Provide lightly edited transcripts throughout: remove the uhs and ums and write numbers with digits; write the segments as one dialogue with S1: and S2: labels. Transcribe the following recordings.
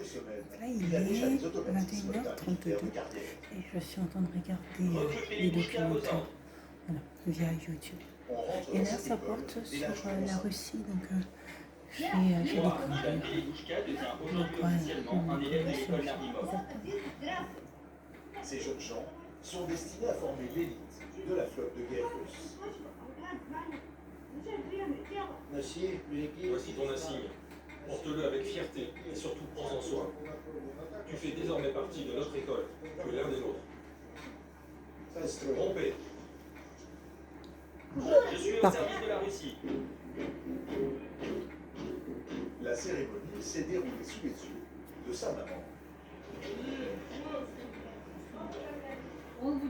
S1: Là, il est 21h32 et je suis en train de regarder les documentaires via YouTube. Et là, ça porte sur la Russie, donc je vais découvrir de quoi
S2: Ces jeunes gens sont destinés à former l'élite de la flotte de guerre russe.
S3: Voici ton insigne. Porte-le avec fierté et surtout prends-en soin. Tu fais désormais partie de notre école, que l'un des nôtres. Rompez. Je suis au service de la Russie.
S2: La cérémonie s'est déroulée sous les yeux de sa maman.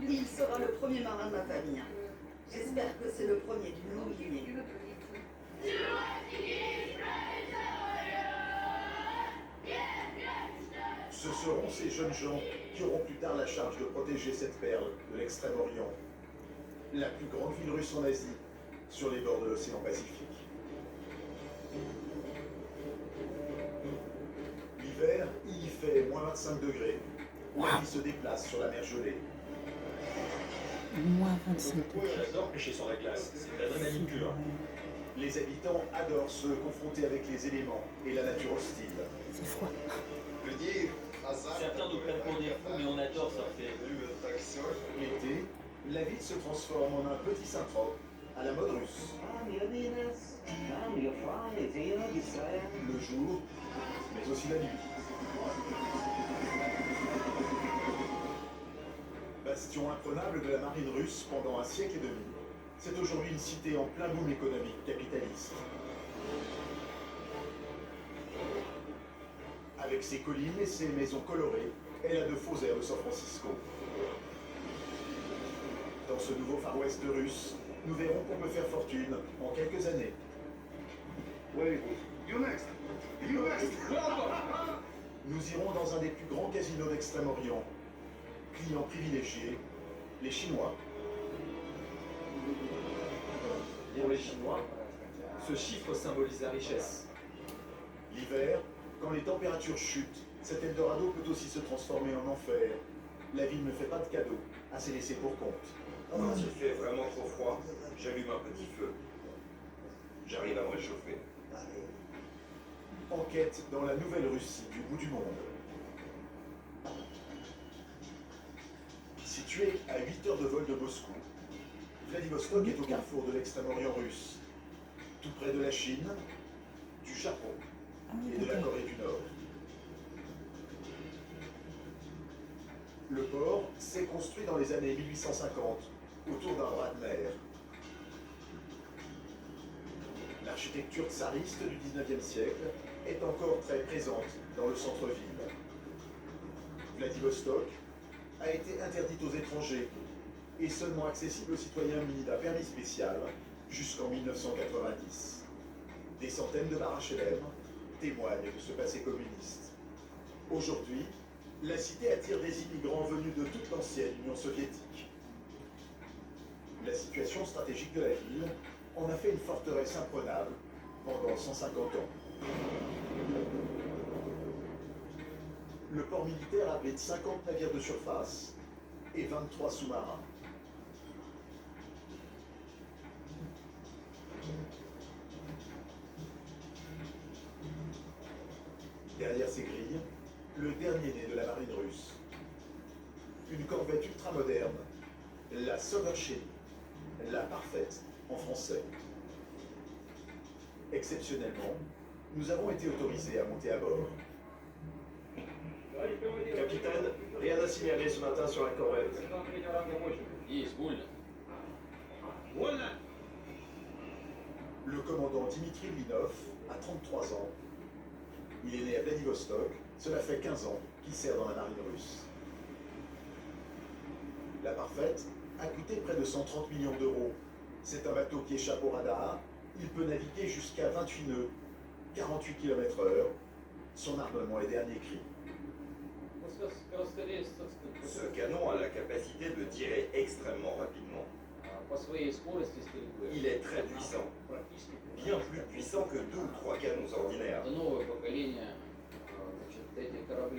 S4: Il sera le premier marin de ma famille. J'espère que c'est le premier d'une longue lignée.
S2: Ce seront ces jeunes gens qui auront plus tard la charge de protéger cette perle de l'Extrême-Orient, la plus grande ville russe en Asie, sur les bords de l'océan Pacifique. L'hiver, il y fait moins 25 degrés. La vie se déplace sur la mer gelée.
S1: Moins 25 degrés.
S3: J'adore pêcher sur la glace, c'est de l'adrénaline pure.
S2: Les habitants adorent se confronter avec les éléments et la nature hostile.
S1: C'est froid.
S3: Certains nous prennent pour des fous, mais on adore surfer.
S2: L'été, la ville se transforme en un petit Saint-Trope à la mode russe. Le jour, mais aussi la nuit. Bastion imprenable de la marine russe pendant un siècle et demi, c'est aujourd'hui une cité en plein boom économique capitaliste. Avec ses collines et ses maisons colorées, elle a de faux airs de San Francisco. Dans ce nouveau Far West russe, nous verrons qu'on peut faire fortune en quelques années. Nous irons dans un des plus grands casinos d'Extrême-Orient. Clients privilégiés, les Chinois.
S5: Pour les Chinois, ce chiffre symbolise la richesse.
S2: L'hiver, quand les températures chutent, cet Eldorado peut aussi se transformer en enfer. La ville ne fait pas de cadeaux à ses laissés pour compte.
S6: Quand il fait vraiment trop froid, j'allume un petit feu. J'arrive à me réchauffer.
S2: Enquête dans la nouvelle Russie du bout du monde. Situé à 8 heures de vol de Moscou, Vladivostok est au carrefour de l'Extrême-Orient russe, tout près de la Chine, du Japon et de la Corée du Nord. Le port s'est construit dans les années 1850 autour d'un bras de mer. L'architecture tsariste du 19e siècle est encore très présente dans le centre-ville. Vladivostok a été interdite aux étrangers et seulement accessible aux citoyens munis d'un permis spécial jusqu'en 1990. Des centaines de bars HLM témoignent de ce passé communiste. Aujourd'hui, la cité attire des immigrants venus de toute l'ancienne Union soviétique. La situation stratégique de la ville en a fait une forteresse imprenable pendant 150 ans. Le port militaire abrite 50 navires de surface et 23 sous-marins. Derrière ces grilles, le dernier né de la marine russe. Une corvette ultramoderne, la Sovereign, la parfaite en français. Exceptionnellement, nous avons été autorisés à monter à bord.
S5: Capitaine, rien à signaler ce matin sur la corvette.
S2: Le commandant Dimitri Linov a 33 ans. Il est né à Vladivostok, cela fait 15 ans qu'il sert dans la marine russe. La Parfaite a coûté près de 130 millions d'euros. C'est un bateau qui échappe au radar, il peut naviguer jusqu'à 28 nœuds, 48 km/h. Son armement est dernier cri.
S6: Ce canon a la capacité de tirer extrêmement rapidement. Il est très puissant. Bien plus puissant que 2 ou 3 canons ordinaires.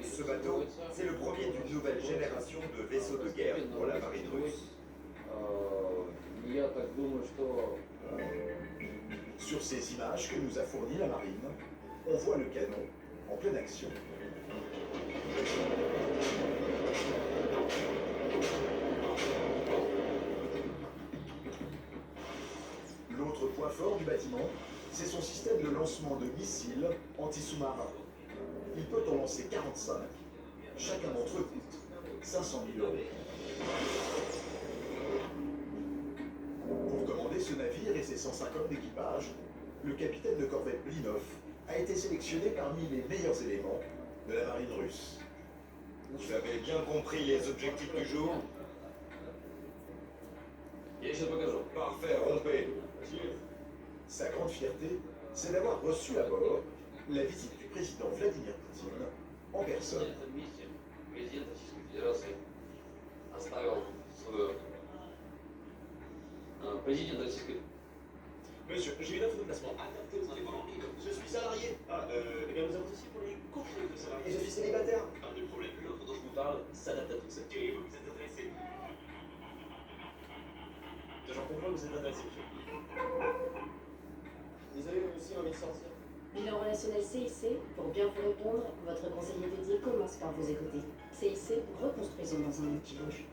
S2: Ce bateau, c'est le premier d'une nouvelle génération de vaisseaux de guerre pour la marine russe.
S7: Я так думаю, что
S2: Sur ces images que nous a fournies la marine, on voit le canon en pleine action. L'autre point fort du bâtiment, c'est son système de lancement de missiles anti-sous-marins. Il peut en lancer 45. Chacun d'entre eux coûte 500 000 euros. Pour commander ce navire et ses 150 d'équipage, le capitaine de corvette Blinov a été sélectionné parmi les meilleurs éléments de la marine russe.
S6: Vous avez bien compris les objectifs du jour?
S5: Я сейчас покажу.
S6: Parfait, rompez.
S2: Sa grande fierté, c'est d'avoir reçu à bord la visite du président Vladimir Poutine en personne.
S7: на этом месте президент Российской Федерации оставил свою... Президент Российской...
S3: Monsieur, j'ai une offre de placement. Adaptée aux indépendants. Je suis salarié. Eh bien nous avons aussi pour les congés de salariés.
S2: Et je suis célibataire.
S3: Pas de problème, l'offre dont je vous parle s'adapte à tous. Et vous êtes intéressé? J'en comprends que vous êtes intéressé, monsieur.
S5: Vous avez aussi envie de sortir?
S8: Bilan relationnel CIC, pour bien vous répondre, votre conseiller dédié commence par vous écouter. CIC, reconstruisons dans un monde qui bouge.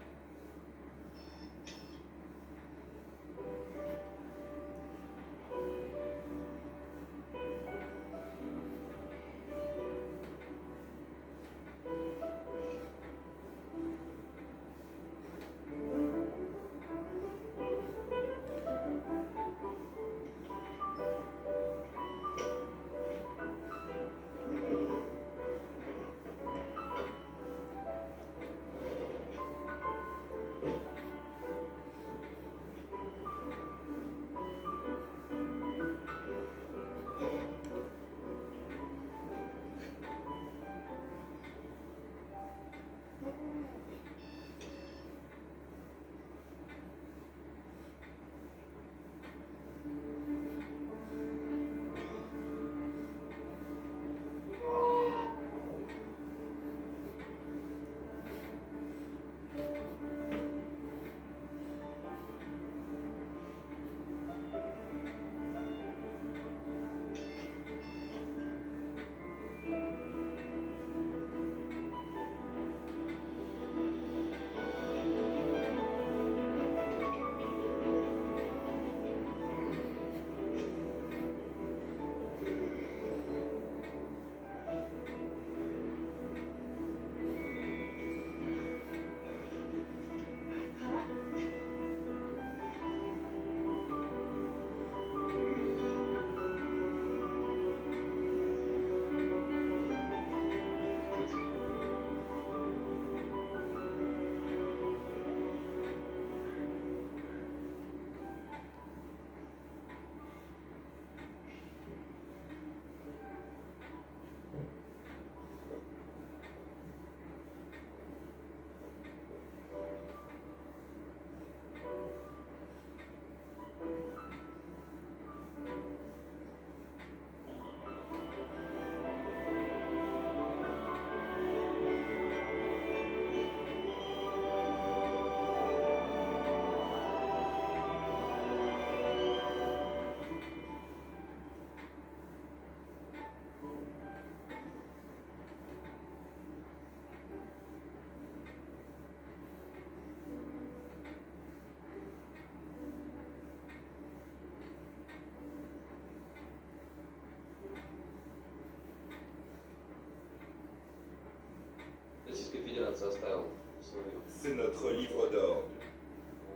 S7: Российская Федерация оставила свою...
S6: C'est notre livre d'or.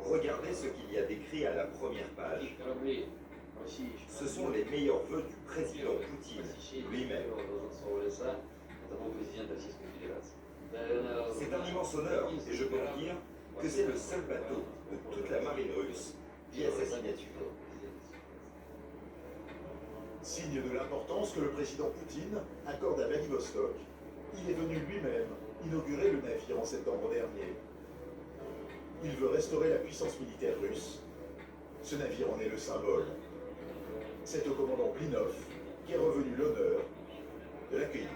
S6: Regardez ce qu'il y a décrit à la première page.
S7: Таких кораблей в России еще
S6: Ce sont les meilleurs vœux du président Poutine lui-même.
S7: Долженцова леса, это был президент Российской Федерации. Наверное,
S6: C'est un immense honneur, et je peux vous dire que c'est le seul bateau de toute la marine russe qui a sa signature.
S2: Signe de l'importance que le président Poutine accorde à Vladivostok, il est venu lui-même inaugurer le navire en septembre dernier. Il veut restaurer la puissance militaire russe. Ce navire en est le symbole. C'est au commandant Blinov qui est revenu l'honneur de l'accueillir.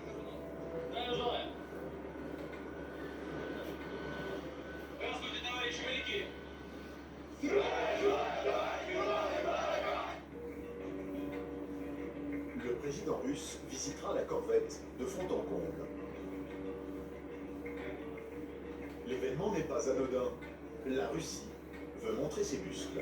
S2: L'événement n'est pas anodin. La Russie veut montrer ses muscles.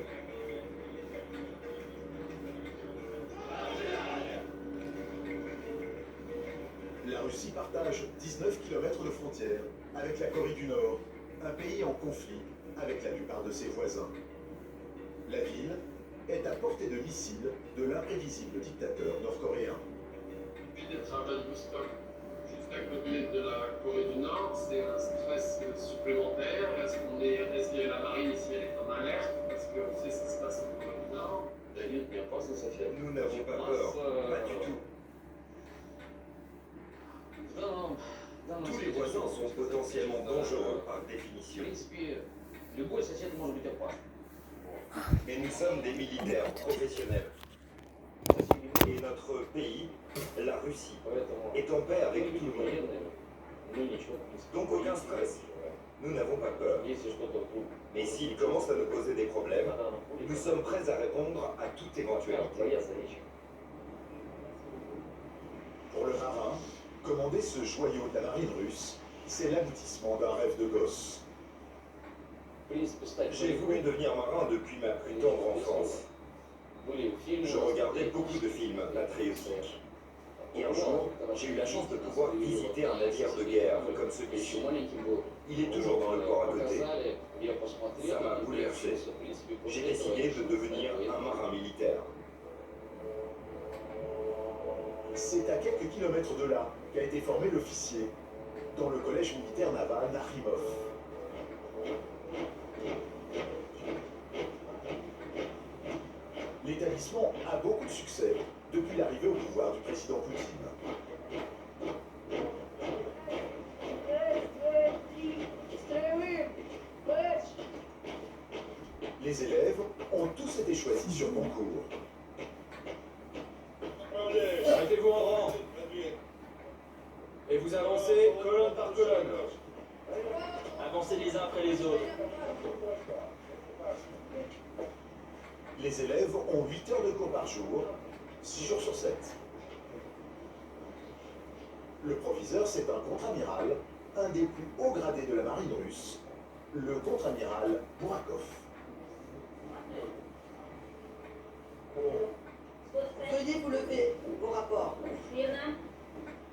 S2: La Russie partage 19 km de frontière avec la Corée du Nord, un pays en conflit avec la plupart de ses voisins. La ville est à portée de missiles de l'imprévisible dictateur nord-coréen.
S9: D'être à Vladivostok, juste à côté de la Corée du Nord, c'est un stress supplémentaire. Est-ce que la marine ici elle est en alerte parce qu'on sait ce qui se passe en Corée du Nord?
S6: Nous n'avons pas peur, pas du tout. Tous les voisins sont potentiellement dangereux par définition. Mais nous sommes des militaires professionnels. Et notre pays, la Russie, est en paix avec tout le monde. Donc aucun stress. Nous n'avons pas peur. Mais s'il commence à nous poser des problèmes, nous sommes prêts à répondre à toute éventualité.
S2: Pour le marin, commander ce joyau de la marine russe, c'est l'aboutissement d'un rêve de gosse.
S6: J'ai voulu devenir marin depuis ma plus tendre enfance. Je regardais beaucoup de films patriotiques. Et un jour, j'ai eu la chance de pouvoir visiter un navire de guerre comme celui-ci. Il est toujours dans le port à côté. Ça m'a bouleversé. J'ai décidé de devenir un marin militaire.
S2: C'est à quelques kilomètres de là qu'a été formé l'officier, dans le collège militaire naval Nakhimov. L'établissement a beaucoup de succès depuis l'arrivée au pouvoir du président Poutine. Les élèves ont tous été choisis sur concours.
S5: Mettez-vous en rang. Et vous avancez colonne par colonne. Avancez les uns après les autres.
S2: Les élèves ont 8 heures de cours par jour, 6 jours sur 7. Le proviseur, c'est un contre-amiral, un des plus hauts gradés de la marine russe, le contre-amiral Burakov.
S4: Veuillez vous lever au rapport.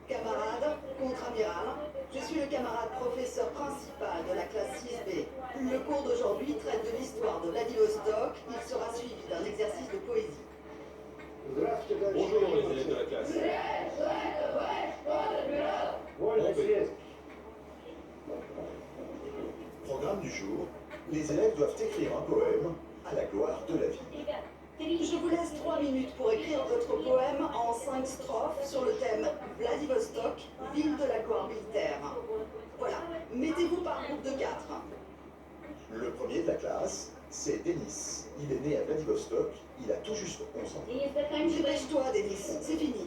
S4: Camarade, contre-amiral, je suis le camarade professeur principal de la classe 6B. Le cours d'aujourd'hui traite de l'histoire de Vladivostok. Il sera suivi d'un exercice de poésie.
S5: Bonjour les élèves de la classe.
S2: Programme du jour, les élèves doivent écrire un poème à la gloire de la ville.
S4: Je vous laisse 3 minutes pour écrire votre poème en 5 strophes sur le thème Vladivostok, ville de la gloire militaire. Voilà, mettez-vous par groupe de 4.
S2: Le premier de la classe, c'est Denis. Il est né à Vladivostok, il a tout juste 11 ans.
S4: Dépêche-toi, Denis, c'est fini.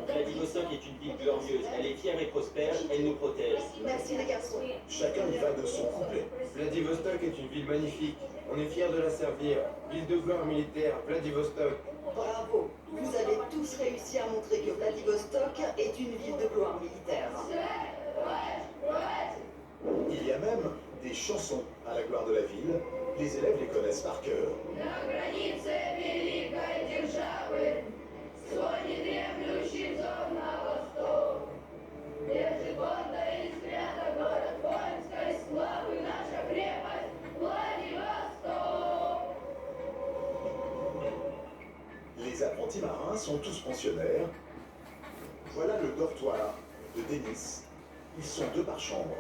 S5: Vladivostok est une ville glorieuse. Elle est fière et prospère. Elle nous protège.
S4: Merci les garçons.
S2: Chacun y va de son couplet.
S10: Vladivostok est une ville magnifique. On est fiers de la servir. Ville de gloire militaire, Vladivostok.
S4: Bravo, vous avez tous réussi à montrer que Vladivostok est une ville de gloire militaire.
S2: Il y a même des chansons à la gloire de la ville. Les élèves les connaissent par cœur. Les apprentis marins sont tous pensionnaires. Voilà le dortoir de Denis. Ils sont 2 par chambre.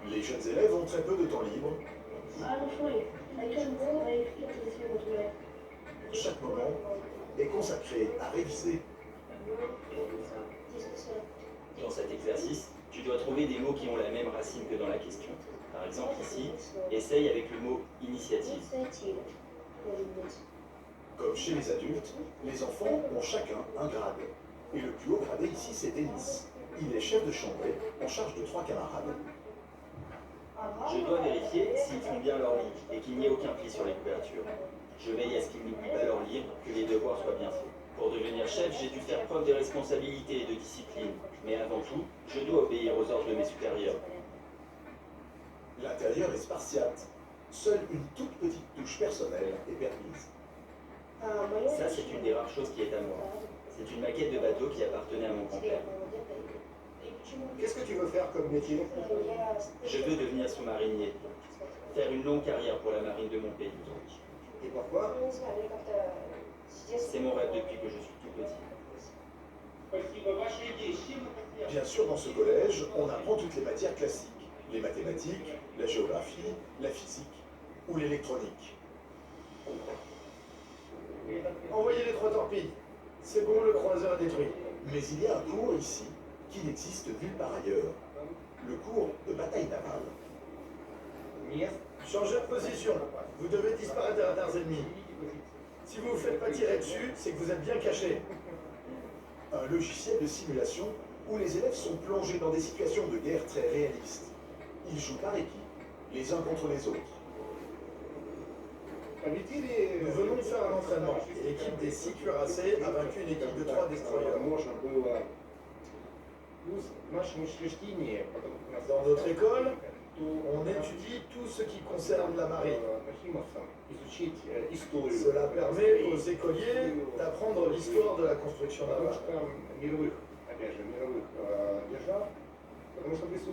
S2: Les jeunes élèves ont très peu de temps libre. Chaque moment est consacré à réviser.
S5: Dans cet exercice, tu dois trouver des mots qui ont la même racine que dans la question. Par exemple, ici, essaye avec le mot initiative.
S2: Comme chez les adultes, les enfants ont chacun un grade. Et le plus haut gradé ici, c'est Denis. Il est chef de chambrée en charge de 3 camarades.
S5: Je dois vérifier s'ils font bien leur lit et qu'il n'y ait aucun pli sur les couvertures. Je veille à ce qu'ils n'oublient pas leur livre, que les devoirs soient bien faits. Pour devenir Cher chef, j'ai dû faire preuve de responsabilité et de discipline. Mais avant tout, je dois obéir aux ordres de mes supérieurs.
S2: L'intérieur est spartiate. Seule une toute petite touche personnelle est permise.
S5: Ça, c'est une des rares choses qui est à moi. C'est une maquette de bateau qui appartenait à mon grand-père.
S10: Qu'est-ce que tu veux faire comme métier?
S5: Je veux devenir sous-marinier. Faire une longue carrière pour la marine de mon pays.
S10: Et pourquoi?
S5: C'est mon rêve depuis que je suis tout petit.
S2: Bien sûr, dans ce collège, on apprend toutes les matières classiques. Les mathématiques, la géographie, la physique ou l'électronique.
S10: Envoyez les 3 torpilles. C'est bon, le croiseur est détruit.
S2: Mais il y a un cours ici qui n'existe nulle part ailleurs. Le cours de bataille navale.
S10: Changez de position. Vous devez disparaître des radars ennemis. Si vous ne vous faites pas tirer dessus, c'est que vous êtes bien caché.
S2: Un logiciel de simulation où les élèves sont plongés dans des situations de guerre très réalistes. Ils jouent par équipe, les uns contre les autres.
S10: Nous venons de faire un entraînement. Et l'équipe des 6 cuirassés a vaincu une équipe de 3 destroyers. Dans notre école, on étudie tout ce qui concerne la marine. Cela permet aux écoliers d'apprendre l'histoire de la construction navale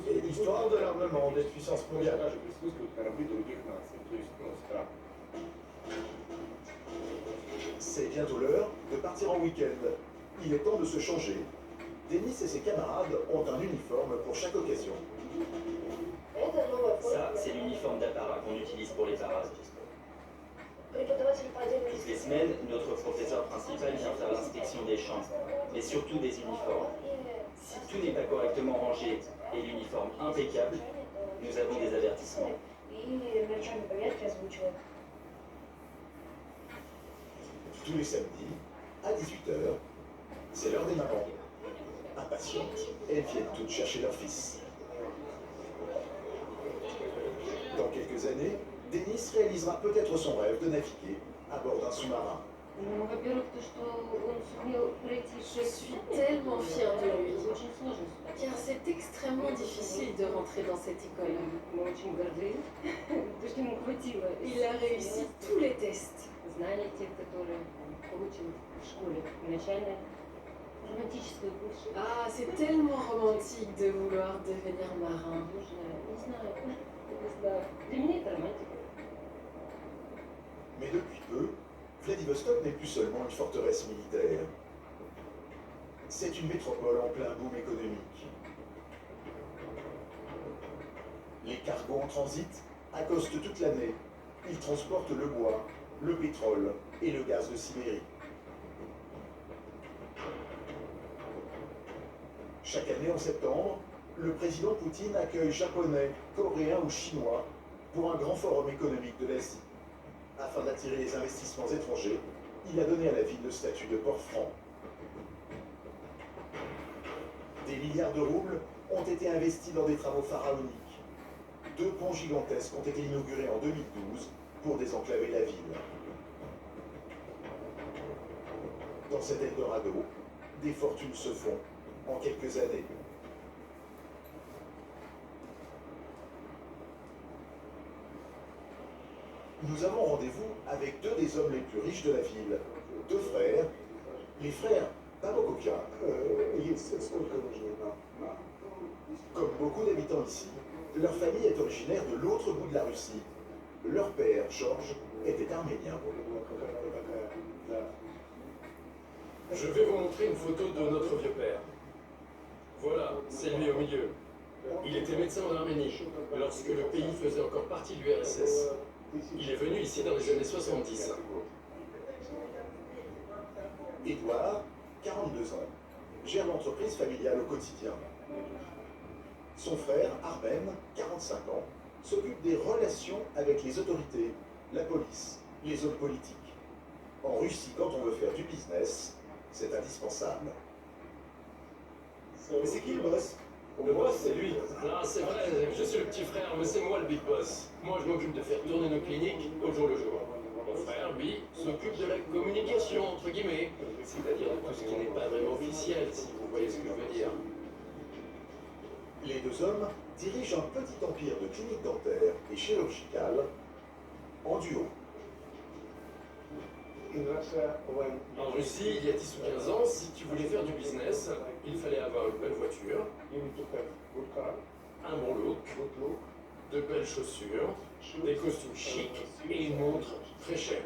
S10: et l'histoire de l'armement des puissances mondiales.
S2: C'est bientôt l'heure de partir en week-end. Il est temps de se changer. Denis et ses camarades ont un uniforme pour chaque occasion.
S5: Ça, c'est l'uniforme d'apparat qu'on utilise pour les parades. Toutes les semaines, notre professeur principal vient faire l'inspection des chambres, mais surtout des uniformes. Si tout n'est pas correctement rangé et l'uniforme impeccable, nous avons des avertissements.
S2: Tous les samedis, à 18h, c'est l'heure des mamans. Impatientes, elles viennent toutes chercher leur fils. Dans quelques années, Denis réalisera peut-être son rêve de naviguer à bord d'un sous-marin.
S11: Je suis tellement fière de lui, car c'est extrêmement difficile de rentrer dans cette école. Il a réussi tous les tests. Ah, c'est tellement romantique de vouloir devenir marin.
S2: Mais depuis peu, Vladivostok n'est plus seulement une forteresse militaire. C'est une métropole en plein boom économique. Les cargos en transit accostent toute l'année. Ils transportent le bois, le pétrole et le gaz de Sibérie. Chaque année en septembre, le président Poutine accueille Japonais, Coréens ou Chinois pour un grand forum économique de l'Asie. Afin d'attirer les investissements étrangers, il a donné à la ville le statut de port franc. Des milliards de roubles ont été investis dans des travaux pharaoniques. 2 ponts gigantesques ont été inaugurés en 2012 pour désenclaver la ville. Dans cet Eldorado, des fortunes se font en quelques années. Nous avons rendez-vous avec 2 des hommes les plus riches de la ville. 2 frères, les frères Pamokokia. Comme beaucoup d'habitants ici, leur famille est originaire de l'autre bout de la Russie. Leur père, Georges, était arménien.
S3: Je vais vous montrer une photo de notre vieux père. Voilà, c'est lui au milieu. Il était médecin en Arménie, lorsque le pays faisait encore partie de l'URSS. Il est venu ici dans les années 70.
S2: Édouard, 42 ans, gère l'entreprise familiale au quotidien. Son frère, Arben, 45 ans, s'occupe des relations avec les autorités, la police, les hommes politiques. En Russie, quand on veut faire du business, c'est indispensable.
S10: Mais c'est qui le boss?
S3: Le boss, c'est lui. Non, c'est vrai, je suis le petit frère, mais c'est moi le big boss. Moi, je m'occupe de faire tourner nos cliniques au jour le jour. Mon frère, lui, s'occupe de la communication, entre guillemets, c'est-à-dire de tout ce qui n'est pas vraiment officiel, si vous voyez ce que je veux dire.
S2: Les deux hommes dirigent un petit empire de cliniques dentaires et chirurgicales en duo.
S3: En Russie, il y a 10 ou 15 ans, si tu voulais faire du business, il fallait avoir une belle voiture, un bon look, de belles chaussures, des costumes chics et une montre très chère.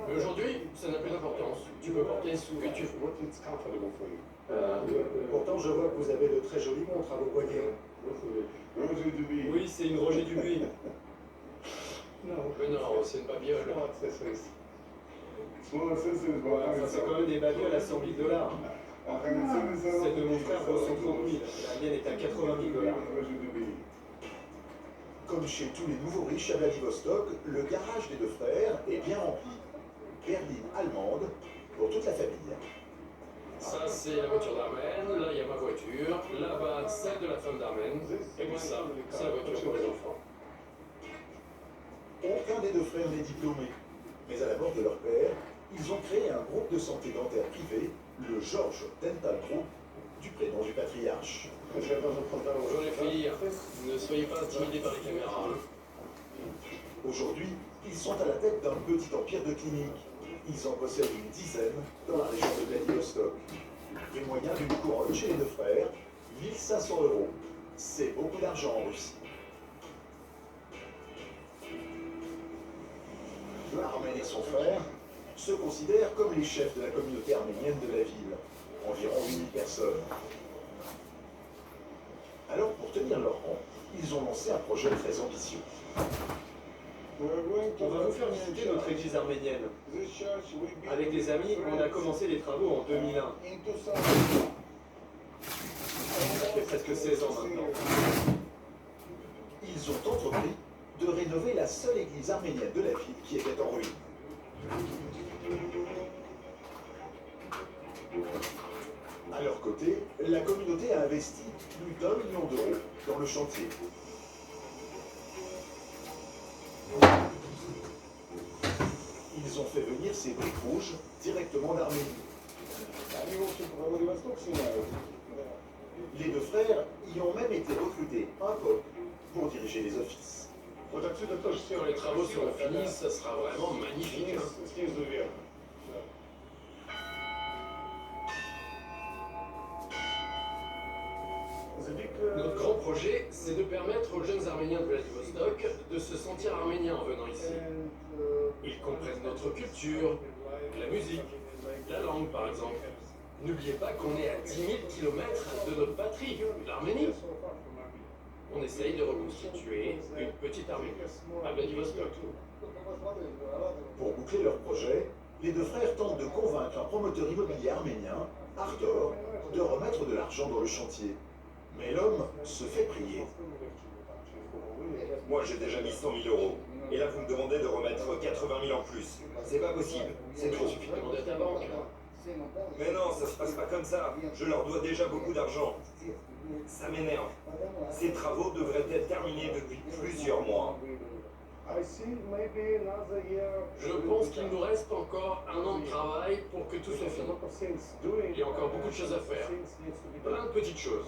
S3: Mais aujourd'hui, ça n'a plus d'importance. Tu peux porter ce que tu veux.
S10: Pourtant, je vois que vous avez de très jolies montres à vos poignets.
S3: Oui, c'est une Roger Dubuis. Mais non, c'est une babiole.
S12: Enfin, c'est quand même des bagnoles à 100 000 $. Celle de mon frère vaut 130 000. La mienne est à 80 000 $.
S2: Comme chez tous les nouveaux riches à Vladivostok, le garage des deux frères est bien rempli. Berline allemande pour toute la famille.
S3: Ça, c'est la voiture d'Armen. Là, il y a ma voiture. Là-bas, celle de la femme d'Armen. Et puis ça, c'est la voiture pour les enfants.
S2: Aucun des deux frères n'est diplômé. Mais à la mort de leur père, ils ont créé un groupe de santé dentaire privé, le George Dental Group, du prénom du patriarche.
S3: Bonjour les filles, ne soyez pas intimidés par les caméras.
S2: Aujourd'hui, ils sont à la tête d'un petit empire de cliniques. Ils en possèdent une dizaine dans la région de Vladivostok. Les moyens d'une couronne chez les deux frères, 1500 €. C'est beaucoup d'argent en Russie. Armen et son frère se considèrent comme les chefs de la communauté arménienne de la ville, environ 8000 personnes. Alors, pour tenir leur rang, ils ont lancé un projet très ambitieux.
S12: On va vous faire visiter notre église arménienne. Avec des amis, on a commencé les travaux en 2001. Ça fait presque 16 ans maintenant.
S2: Ils ont entrepris de rénover la seule église arménienne de la ville qui était en ruine. À leur côté, la communauté a investi plus d'1 million d'euros dans le chantier. Ils ont fait venir ces briques rouges directement d'Arménie. Les deux frères y ont même été recrutés un coq pour diriger les offices.
S3: Quand les travaux seront finis, ça sera vraiment magnifique. Notre grand projet, c'est de permettre aux jeunes Arméniens de Vladivostok de se sentir arméniens en venant ici. Ils comprennent notre culture, la musique, la langue par exemple. N'oubliez pas qu'on est à 10 000 km de notre patrie, l'Arménie. On essaye de reconstituer une petite Arménie à Vladivostok.
S2: Pour boucler leur projet, les deux frères tentent de convaincre un promoteur immobilier arménien, Artor, de remettre de l'argent dans le chantier. Mais l'homme se fait prier.
S6: Moi, j'ai déjà mis 100 000 €. Et là, vous me demandez de remettre 80 000 en plus. C'est pas possible. C'est trop.
S3: Il suffit de demander à ta banque.
S6: Mais non, ça se passe pas comme ça. Je leur dois déjà beaucoup d'argent. Ça m'énerve. Ces travaux devraient être terminés depuis plusieurs mois.
S3: Je pense qu'il nous reste encore 1 an de travail pour que tout soit fini. Il y a encore beaucoup de choses à faire. Plein de petites choses.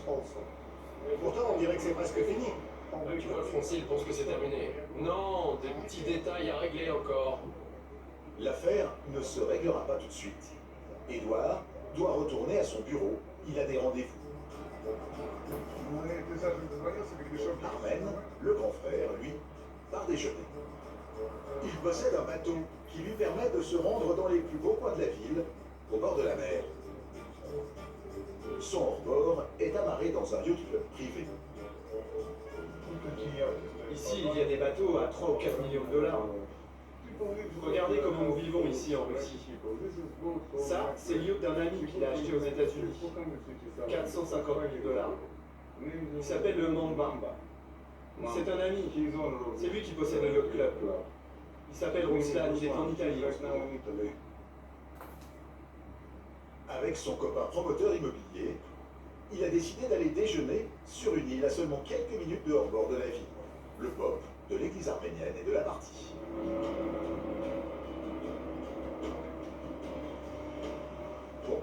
S10: Pourtant, on dirait que c'est presque fini.
S3: Tu vois, le foncier, il pense que c'est terminé. Non, des petits détails à régler encore.
S2: L'affaire ne se réglera pas tout de suite. Édouard doit retourner à son bureau. Il a des rendez-vous. Armen, le grand frère, lui, part déjeuner. Il possède un bateau qui lui permet de se rendre dans les plus beaux coins de la ville, au bord de la mer. Son hors-bord est amarré dans un yacht club privé.
S12: Ici, il y a des bateaux à 3 ou 4 millions de $. Regardez comment nous vivons ici en Russie. Ça, c'est le yacht d'un ami qu'il a acheté aux États-Unis. 450 000 $. Il s'appelle le Mamba. C'est un ami. C'est lui qui possède le yacht club. Il s'appelle Ruslan, il est en Italie en ce moment.
S2: Avec son copain promoteur immobilier, il a décidé d'aller déjeuner sur une île à seulement quelques minutes de hors-bord de la ville, le pop de l'église arménienne et de la partie.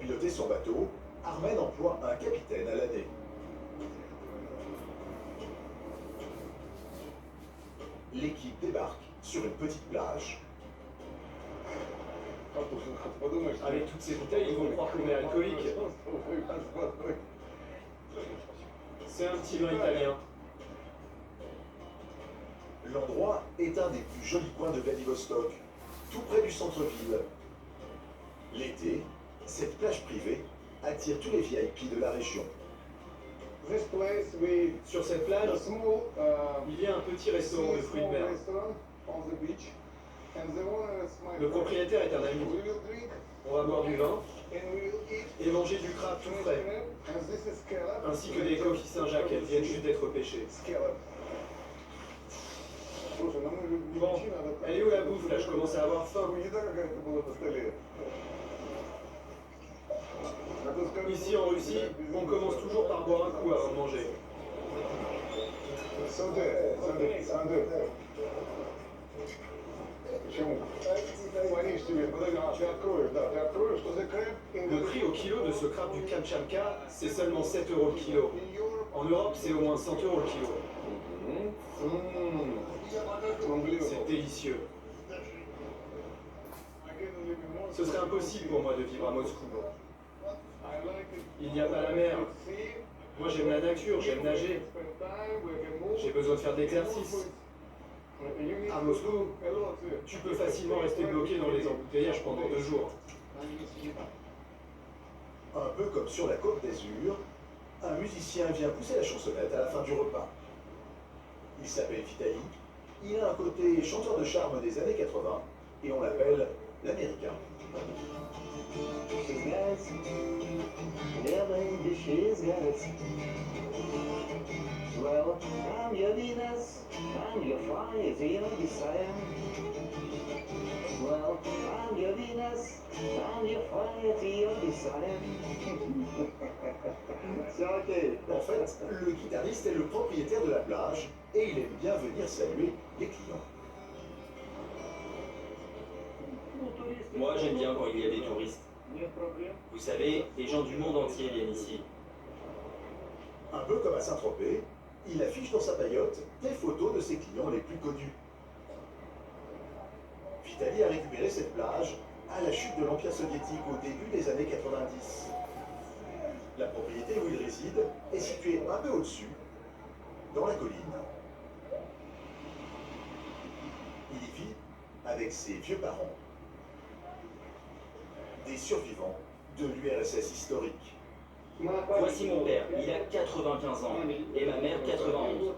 S2: piloter son bateau, Armen emploie un capitaine à l'année. L'équipe débarque sur une petite plage.
S12: Avec toutes ces bouteilles, ils vont croire qu'on est alcoolique. C'est un petit vin italien.
S2: L'endroit est un des plus jolis coins de Vladivostok, tout près du centre-ville. L'été, cette plage privée attire tous les VIP de la région.
S12: Sur cette plage, il y a un petit restaurant de fruits de mer. Le propriétaire est un ami. On va boire du vin et manger du crabe tout frais, ainsi que des coquilles Saint-Jacques, elles viennent juste d'être pêchées. Bon, elle est où la bouffe là? Je commence à avoir faim. Ici en Russie, on commence toujours par boire un coup avant de manger. Le prix au kilo de ce crabe du Kamtchatka, c'est seulement 7 € le kilo. En Europe, c'est au moins 100 € le kilo. C'est délicieux. Ce serait impossible pour moi de vivre à Moscou. Il n'y a pas la mer. Moi j'aime la nature, j'aime nager. J'ai besoin de faire de l'exercice. À Moscou, tu peux facilement rester bloqué dans les embouteillages pendant 2 jours.
S2: Un peu comme sur la Côte d'Azur, un musicien vient pousser la chansonnette à la fin du repas. Il s'appelle Vitali, il a un côté chanteur de charme des années 80 et on l'appelle l'Américain.
S13: Well, I'm your Venus, I'm your fire, Desire. Well, I'm your Venus, I'm your fire, Desire.
S2: C'est ok. En fait, le guitariste est le propriétaire de la plage et il aime bien venir saluer les clients.
S5: Moi, j'aime bien quand il y a des touristes. Vous savez, les gens du monde entier viennent ici.
S2: Un peu comme à Saint-Tropez, il affiche dans sa paillote des photos de ses clients les plus connus. Vitali a récupéré cette plage à la chute de l'Empire soviétique au début des années 90. La propriété où il réside est située un peu au-dessus, dans la colline. Il y vit avec ses vieux parents, des survivants de l'URSS historique.
S5: Voici mon père, il a 95 ans, et ma mère 91.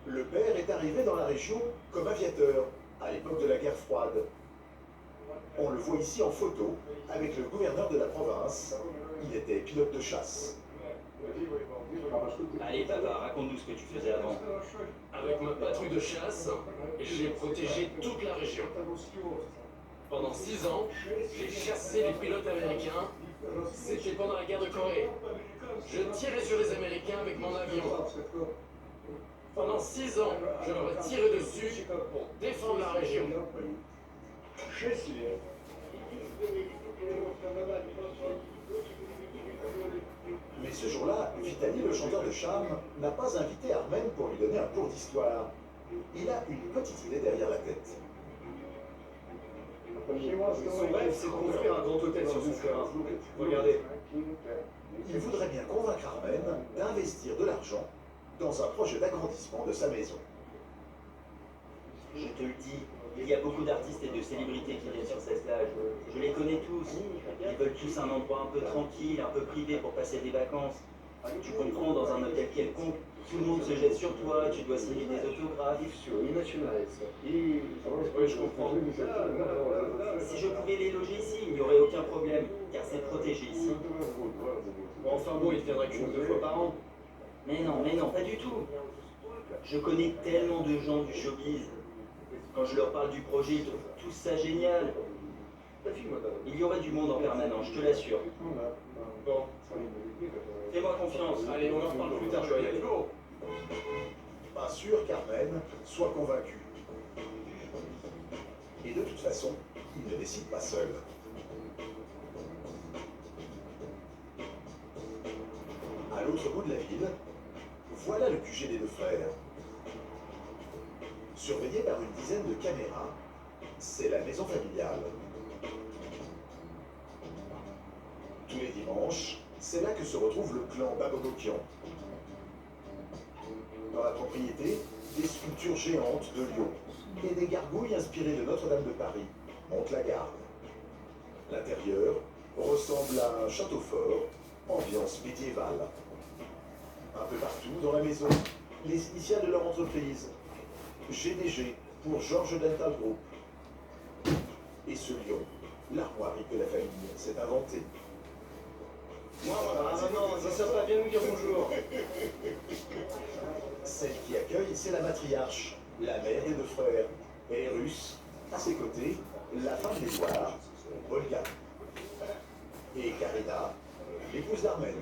S2: Le père est arrivé dans la région comme aviateur à l'époque de la guerre froide. On le voit ici en photo avec le gouverneur de la province. Il était pilote de chasse.
S5: Allez papa, raconte-nous ce que tu faisais avant.
S3: Avec ma patrouille de chasse, j'ai protégé toute la région. Pendant 6 ans, j'ai chassé les pilotes américains. C'était pendant la guerre de Corée. Je tirais sur les Américains avec mon avion. Pendant 6 ans, je leur ai tiré dessus pour défendre la région.
S2: Mais ce jour-là, Vitali, le chanteur de charme, n'a pas invité Armen pour lui donner un cours d'histoire. Il a une petite idée derrière la tête.
S12: Son rêve, c'est de construire un grand hôtel sur son terrain. Regardez.
S2: Il voudrait bien convaincre Armen d'investir de l'argent dans un projet d'agrandissement de sa maison.
S5: Je te le dis, il y a beaucoup d'artistes et de célébrités qui viennent sur cette plage. Je les connais tous. Ils veulent tous un endroit un peu tranquille, un peu privé pour passer des vacances. Tu comprends, dans un hôtel quelconque, tout le monde se jette sur toi, tu dois signer des autographes.
S12: Oui, je comprends.
S5: Si je pouvais les loger ici, il n'y aurait aucun problème, car c'est protégé ici.
S12: Bon, enfin bon, il viendrait qu'une ou 2 fois par an.
S5: Mais non, pas du tout. Je connais tellement de gens du showbiz. Quand je leur parle du projet, ils trouvent tout ça génial. Il y aurait du monde en permanence, je te l'assure.
S12: Bon.
S5: Fais-moi confiance.
S12: Allez, on en reparle plus tard, je vais y aller.
S2: Pas sûr qu'Armen soit convaincu. Et de toute façon, il ne décide pas seul. l'autre bout de la ville, voilà le QG des deux frères. Surveillé par une dizaine de caméras, c'est la maison familiale. Tous les dimanches, c'est là que se retrouve le clan Babogokian. Dans la propriété, des sculptures géantes de lions et des gargouilles inspirées de Notre-Dame de Paris montent la garde. L'intérieur ressemble à un château fort, ambiance médiévale. Un peu partout dans la maison, les initiales de leur entreprise. GDG pour Georges Dental Group. Et ce lion, l'armoirie que la famille s'est inventée.
S12: Ah non, ça sert pas bien nous dire bonjour.
S2: Celle qui accueille, c'est la matriarche, la mère des deux frères. Elle est russe. À ses côtés, la femme d'Édouard, Olga. Et Karina, l'épouse d'Armène.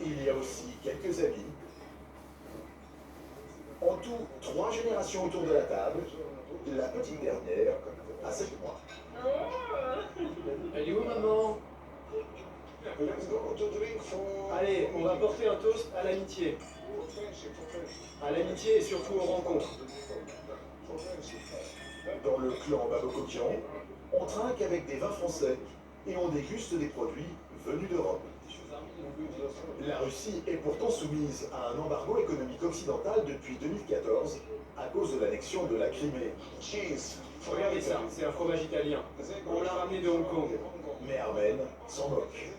S2: Il y a aussi quelques amis. En tout, 3 générations autour de la table. La petite dernière a 7 mois.
S12: Elle est où, maman? Allez, on va porter un toast à l'amitié. À l'amitié et surtout aux rencontres.
S2: Dans le clan Babogokian, on trinque avec des vins français et on déguste des produits venus d'Europe. La Russie est pourtant soumise à un embargo économique occidental depuis 2014 à cause de l'annexion de la Crimée.
S12: Regardez ça, c'est un fromage italien. On l'a ramené de Hong Kong.
S2: Mais Armène s'en moque.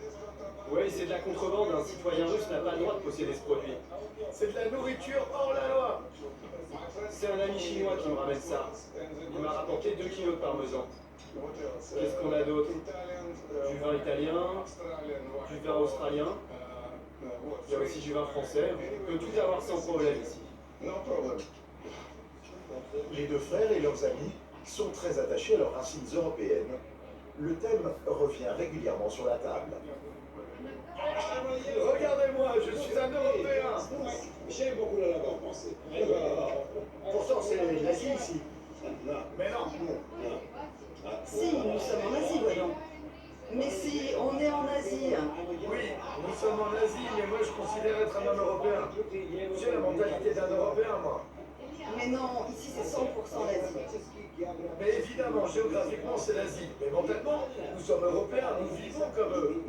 S12: Oui, c'est de la contrebande, un citoyen russe n'a pas le droit de posséder ce produit. C'est de la nourriture hors la loi. C'est un ami chinois qui me ramène ça. Il m'a rapporté 2 kilos de parmesan. Qu'est-ce qu'on a d'autre? Du vin italien, du vin australien, il y a aussi du vin français. On peut tout avoir sans problème ici.
S2: Les deux frères et leurs amis sont très attachés à leurs racines européennes. Le thème revient régulièrement sur la table.
S10: Regardez-moi, je suis un Européen.
S6: J'aime beaucoup la langue française.
S10: Pourtant, c'est l'Asie ici.
S6: Mais non.
S4: Si, nous sommes en Asie, voyons. Mais si, on est en Asie.
S10: Oui, nous sommes en Asie, mais moi je considère être un homme européen. J'ai la mentalité d'un Européen, moi.
S4: Mais non, ici c'est 100% l'Asie.
S10: Mais évidemment, géographiquement, c'est l'Asie. Mais mentalement, nous sommes Européens, nous vivons comme eux.